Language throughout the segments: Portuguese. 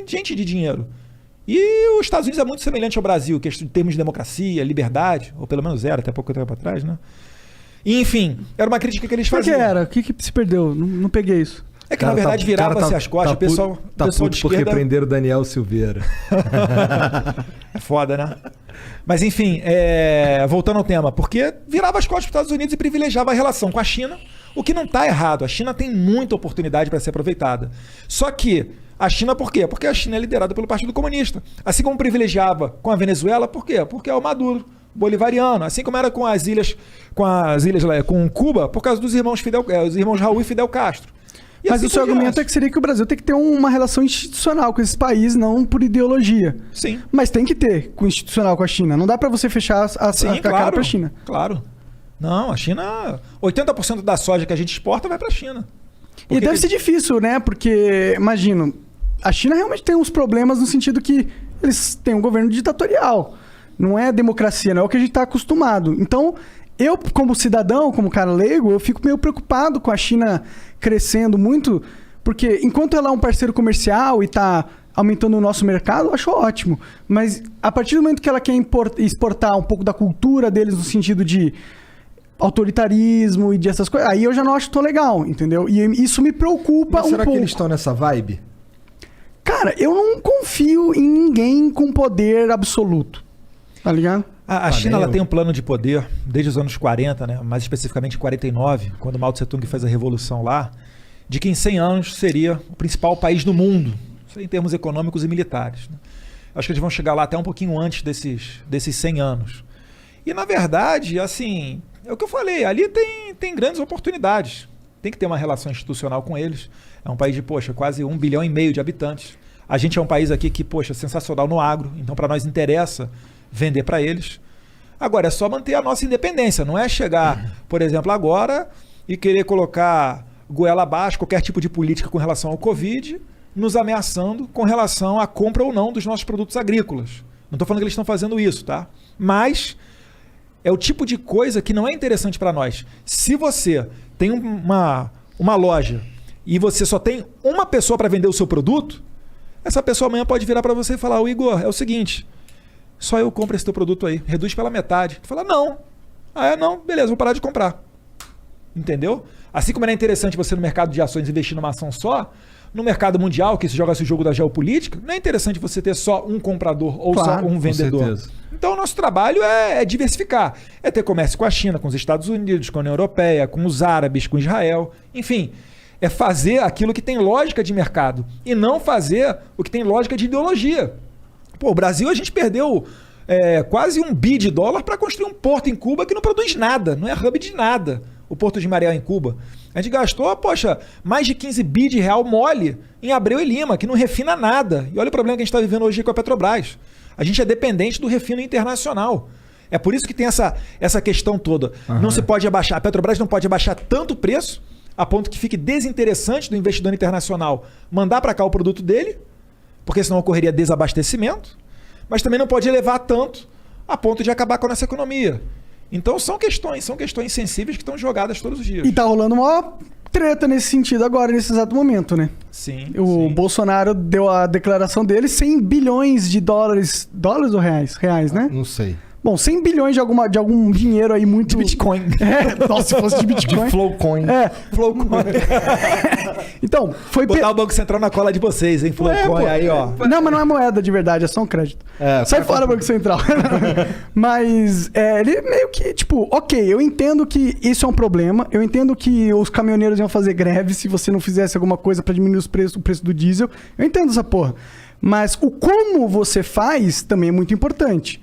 gente de dinheiro. E os Estados Unidos é muito semelhante ao Brasil, que em termos de democracia, liberdade, ou pelo menos era até pouco tempo atrás, né? E, enfim, era uma crítica que eles faziam. Por que era? O que se perdeu? Não peguei isso. É que, na verdade, virava-se as costas, o pessoal Tá de puto esquerda... porque prenderam o Daniel Silveira. É foda, né? Mas, enfim, voltando ao tema, porque virava as costas para os Estados Unidos e privilegiava a relação com a China, o que não está errado. A China tem muita oportunidade para ser aproveitada. Só que a China, por quê? Porque a China é liderada pelo Partido Comunista. Assim como privilegiava com a Venezuela, por quê? Porque é o Maduro bolivariano. Assim como era com as ilhas com Cuba, por causa dos irmãos Raul e Fidel Castro. E mas assim o seu argumento é que seria que o Brasil tem que ter uma relação institucional com esses países, não por ideologia. Sim. Mas tem que ter institucional com a China. Não dá para você fechar a cara para a China. Claro. Não, a China... 80% da soja que a gente exporta vai para a China. E deve ser difícil, né? Porque, imagino, a China realmente tem uns problemas no sentido que eles têm um governo ditatorial. Não é democracia, não é o que a gente está acostumado. Então, eu, como cidadão, como cara leigo, eu fico meio preocupado com a China crescendo muito, porque enquanto ela é um parceiro comercial e está aumentando o nosso mercado, eu acho ótimo. Mas a partir do momento que ela quer exportar um pouco da cultura deles no sentido de autoritarismo e dessas coisas, aí eu já não acho tão legal, entendeu? E isso me preocupa um pouco. Será que eles estão nessa vibe? Cara, eu não confio em ninguém com poder absoluto. Tá ligado? A China ela tem um plano de poder desde os anos 40, né? Mais especificamente 49, quando Mao Tse Tung fez a revolução lá, de que em 100 anos seria o principal país do mundo, isso em termos econômicos e militares. Né? Acho que eles vão chegar lá até um pouquinho antes desses 100 anos. E, na verdade, assim, é o que eu falei, ali tem grandes oportunidades. Tem que ter uma relação institucional com eles. É um país de, quase 1,5 bilhão de habitantes. A gente é um país aqui que, é sensacional no agro, então para nós interessa vender para eles. Agora, é só manter a nossa independência, não é chegar, por exemplo, agora e querer colocar goela abaixo qualquer tipo de política com relação ao Covid, nos ameaçando com relação à compra ou não dos nossos produtos agrícolas. Não estou falando que eles estão fazendo isso, tá? Mas é o tipo de coisa que não é interessante para nós. Se você tem uma loja e você só tem uma pessoa para vender o seu produto, essa pessoa amanhã pode virar para você e falar: "Ô Igor, é o seguinte, só eu compro esse teu produto aí, reduz pela metade." Tu fala: "Não." Não, beleza, vou parar de comprar. Entendeu? Assim como era interessante você no mercado de ações investir numa ação só, no mercado mundial, que se joga esse jogo da geopolítica, não é interessante você ter só um comprador ou só um vendedor. Com certeza. Então o nosso trabalho é diversificar. É ter comércio com a China, com os Estados Unidos, com a União Europeia, com os árabes, com Israel, enfim. É fazer aquilo que tem lógica de mercado e não fazer o que tem lógica de ideologia. O Brasil, a gente perdeu quase $1 bi para construir um porto em Cuba que não produz nada, não é hub de nada, o Porto de Mariel em Cuba. A gente gastou, mais de 15 bi de real mole em Abreu e Lima, que não refina nada. E olha o problema que a gente está vivendo hoje com a Petrobras. A gente é dependente do refino internacional. É por isso que tem essa questão toda. Uhum. Não se pode abaixar, a Petrobras não pode abaixar tanto o preço, a ponto que fique desinteressante do investidor internacional mandar para cá o produto dele, porque senão ocorreria desabastecimento, mas também não pode elevar tanto a ponto de acabar com a nossa economia. Então são questões sensíveis que estão jogadas todos os dias. E tá rolando uma treta nesse sentido agora, nesse exato momento, né? Sim. O Bolsonaro deu a declaração dele, 100 bilhões de dólares. Dólares ou reais? Reais, né? Não sei. Bom, 100 bilhões de algum dinheiro aí muito... De Bitcoin. Nossa, se fosse de Bitcoin. De Flowcoin. Flowcoin. Então, foi... Botar o Banco Central na cola de vocês, hein? Flowcoin aí, ó. Não, mas não é moeda de verdade, é só um crédito. Sai fora, Banco Central. Mas ele meio que, ok, eu entendo que isso é um problema, eu entendo que os caminhoneiros iam fazer greve se você não fizesse alguma coisa pra diminuir o preço do diesel. Eu entendo essa porra. Mas o como você faz também é muito importante.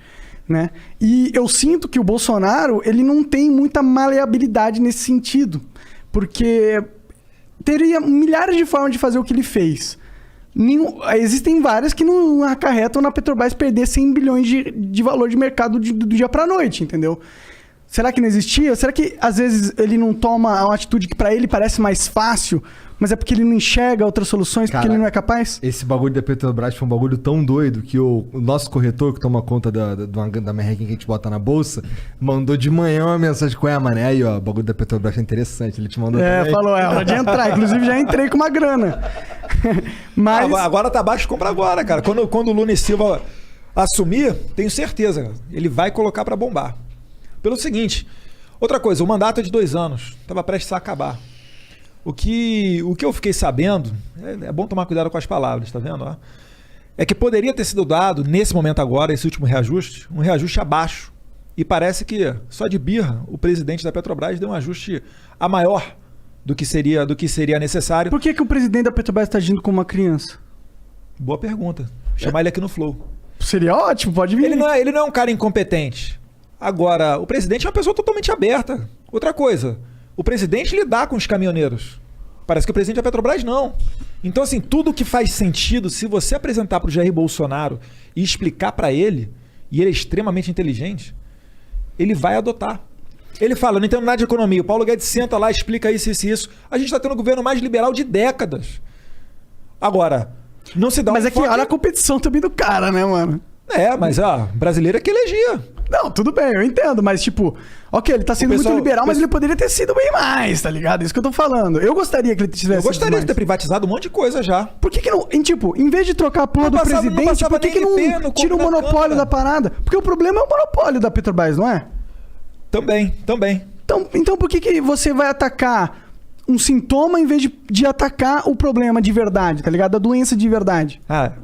Né? E eu sinto que o Bolsonaro ele não tem muita maleabilidade nesse sentido, porque teria milhares de formas de fazer o que ele fez. Existem várias que não acarretam na Petrobras perder 100 bilhões de valor de mercado do dia para a noite, entendeu? Será que não existia? Será que às vezes ele não toma uma atitude que para ele parece mais fácil, Mas é porque ele não enxerga outras soluções, Cara, porque ele não é capaz? Esse bagulho da Petrobras foi um bagulho tão doido que o nosso corretor, que toma conta da merrequinha que a gente bota na bolsa, mandou de manhã uma mensagem com mané. Aí, ó, o bagulho da Petrobras é interessante. Ele te mandou também. Falou, hora de entrar. Inclusive, já entrei com uma grana. Mas... Agora tá baixo, compra agora, cara. Quando o Lula e Silva assumir, tenho certeza, cara, ele vai colocar pra bombar. Pelo seguinte, outra coisa, o mandato é de 2 anos. Tava prestes a acabar. O que eu fiquei sabendo, é bom tomar cuidado com as palavras, tá vendo? Ó? É que poderia ter sido dado, nesse momento agora, esse último reajuste, um reajuste abaixo. E parece que, só de birra, o presidente da Petrobras deu um ajuste a maior do que seria necessário. Por que o presidente da Petrobras está agindo como uma criança? Boa pergunta. Chamar ele aqui no Flow. Seria ótimo, pode vir. Ele não é um cara incompetente. Agora, o presidente é uma pessoa totalmente aberta. Outra coisa, o presidente lidar com os caminhoneiros. Parece que o presidente da Petrobras não. Então, assim, tudo que faz sentido, se você apresentar para o Jair Bolsonaro e explicar para ele, e ele é extremamente inteligente, ele vai adotar. Ele fala, não entendo nada de economia. O Paulo Guedes senta lá, explica isso, isso e isso. A gente está tendo o governo mais liberal de décadas. Agora, não se dá Mas é que olha a competição também do cara, né, mano? Mas brasileiro é que elegia. Não, tudo bem, eu entendo, mas tipo, ok, ele tá sendo muito liberal, mas ele poderia ter sido bem mais, tá ligado? Isso que eu tô falando. Eu gostaria que ele tivesse. Eu gostaria de ter privatizado um monte de coisa já. Por que não, em vez de trocar a porra do presidente, por que não tira o monopólio da parada? Porque o problema é o monopólio da Petrobras, não é? Também. Então por que você vai atacar um sintoma em vez de atacar o problema de verdade, tá ligado? A doença de verdade.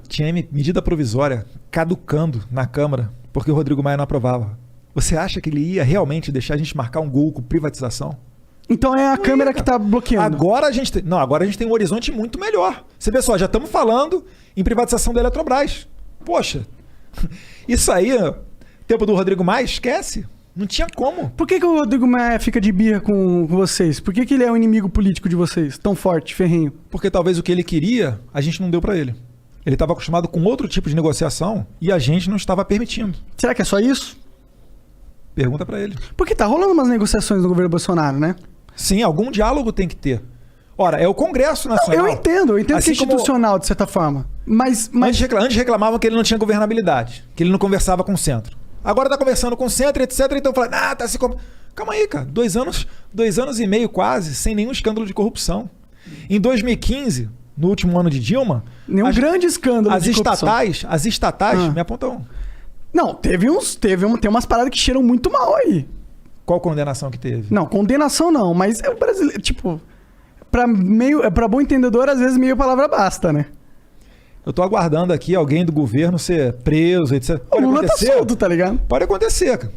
Tinha medida provisória caducando na Câmara porque o Rodrigo Maia não aprovava. Você acha que ele ia realmente deixar a gente marcar um gol com privatização? Então é a Câmara que tá bloqueando. Agora a gente tem um horizonte muito melhor. Você vê só, já estamos falando em privatização da Eletrobras. Poxa, isso aí, tempo do Rodrigo Maia, esquece. Não tinha como. Por que o Rodrigo Maia fica de birra com vocês? Por que ele é um inimigo político de vocês? Tão forte, ferrenho? Porque talvez o que ele queria, a gente não deu pra ele. Ele estava acostumado com outro tipo de negociação e a gente não estava permitindo. Será que é só isso? Pergunta pra ele. Porque tá rolando umas negociações no governo Bolsonaro, né? Sim, algum diálogo tem que ter. Ora, é o Congresso Nacional. Eu entendo assim que é institucional, de certa forma. Mas... Antes reclamavam que ele não tinha governabilidade, que ele não conversava com o centro. Agora tá conversando com o centro, etc. Então fala, tá se... Calma aí, cara. 2 anos e meio quase, sem nenhum escândalo de corrupção. Em 2015, no último ano de Dilma... Nenhum grande escândalo de corrupção. As estatais me apontam... Não, tem umas paradas que cheiram muito mal aí. Qual condenação que teve? Não, condenação não, mas é o brasileiro, tipo... Pra bom entendedor, às vezes meio palavra basta, né? Eu tô aguardando aqui alguém do governo ser preso, etc. O Lula tá solto, tá ligado? Pode acontecer, cara.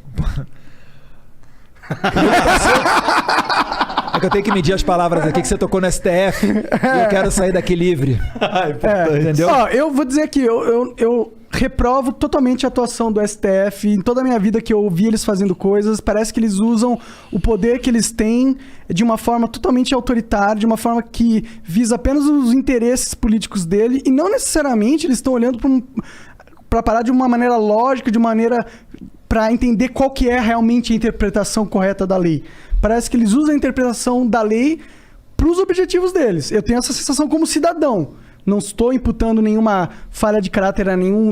É que eu tenho que medir as palavras aqui que você tocou no STF. E eu quero sair daqui livre. Entendeu? Ó, eu vou dizer aqui, eu reprovo totalmente a atuação do STF. Em toda a minha vida que eu ouvi eles fazendo coisas, parece que eles usam o poder que eles têm de uma forma totalmente autoritária, de uma forma que visa apenas os interesses políticos dele, e não necessariamente eles estão olhando para parar de uma maneira lógica, de maneira para entender qual que é realmente a interpretação correta da lei. Parece que eles usam a interpretação da lei para os objetivos deles. Eu tenho essa sensação como cidadão. Não estou imputando nenhuma falha de caráter a nenhum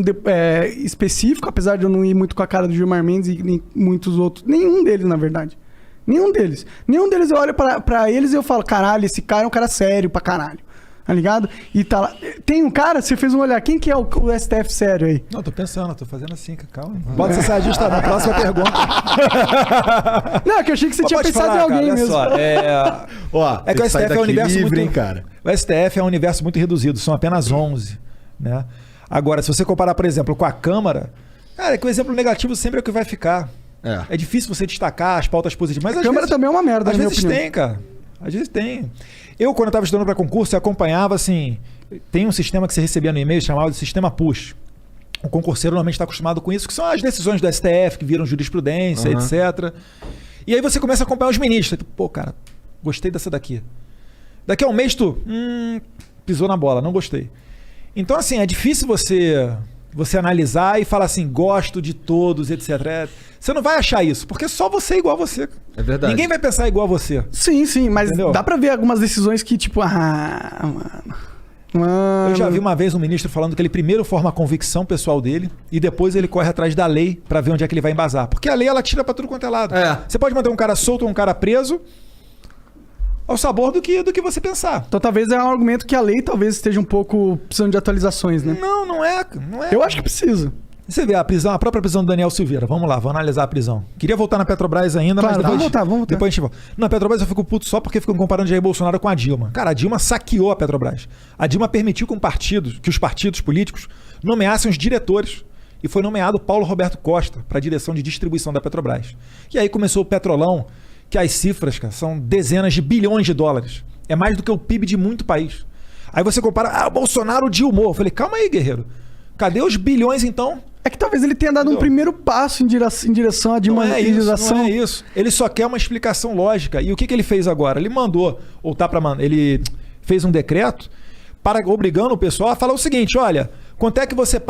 específico, apesar de eu não ir muito com a cara do Gilmar Mendes e nem muitos outros. Nenhum deles, na verdade. Nenhum deles. Nenhum deles eu olho pra eles e eu falo, caralho, esse cara é um cara sério pra caralho. Tá ligado? E tá lá. Tem um cara, você fez um olhar, quem que é o STF sério aí? Não, tô pensando, tô fazendo assim, calma. Bota essa ajustada na próxima pergunta. Não, que eu achei que você tinha pensado em alguém mesmo. Só, é que o STF é um universo livre, muito... cara. O STF é um universo muito reduzido, são apenas 11, né? Agora, se você comparar, por exemplo, com a Câmara, cara, é que o exemplo negativo sempre é o que vai ficar. É difícil você destacar as pautas positivas. Mas a Câmara também é uma merda, às vezes tem, cara. Às vezes tem. Eu, quando eu estava estudando para concurso, eu acompanhava, assim... Tem um sistema que você recebia no e-mail chamado de sistema push. O concurseiro normalmente está acostumado com isso, que são as decisões do STF, que viram jurisprudência, etc. E aí você começa a acompanhar os ministros. Pô, cara, gostei dessa daqui. Daqui a um mês tu... pisou na bola, não gostei. Então, assim, é difícil você você analisar e falar assim, gosto de todos, etc. Você não vai achar isso, porque só você é igual a você. É verdade. Ninguém vai pensar igual a você. Sim, mas entendeu? Dá pra ver algumas decisões que, tipo, mano. Eu já vi uma vez um ministro falando que ele primeiro forma a convicção pessoal dele e depois ele corre atrás da lei pra ver onde é que ele vai embasar. Porque a lei, ela tira pra tudo quanto é lado. Você pode manter um cara solto ou um cara preso ao sabor do que você pensar. Então talvez é um argumento que a lei talvez esteja um pouco precisando de atualizações, né? Não é. Eu acho que precisa. Você vê a própria prisão do Daniel Silveira. Vamos lá, vamos analisar a prisão. Queria voltar na Petrobras ainda, claro, mas depois... Vamos voltar. Depois a gente volta. Na Petrobras eu fico puto só porque ficam comparando Jair Bolsonaro com a Dilma. Cara, a Dilma saqueou a Petrobras. A Dilma permitiu que os partidos políticos nomeassem os diretores. E foi nomeado Paulo Roberto Costa para a direção de distribuição da Petrobras. E aí começou o Petrolão, que as cifras, cara, são dezenas de bilhões de dólares. É mais do que o PIB de muito país. Aí você compara, o Bolsonaro Dilma. Eu falei, calma aí, guerreiro. Cadê os bilhões, então? É que talvez ele tenha dado um primeiro passo em direção à demonização. Não é isso. Ele só quer uma explicação lógica. E o que ele fez agora? Ele mandou, ele fez um decreto obrigando o pessoal a falar o seguinte, olha, quanto é que você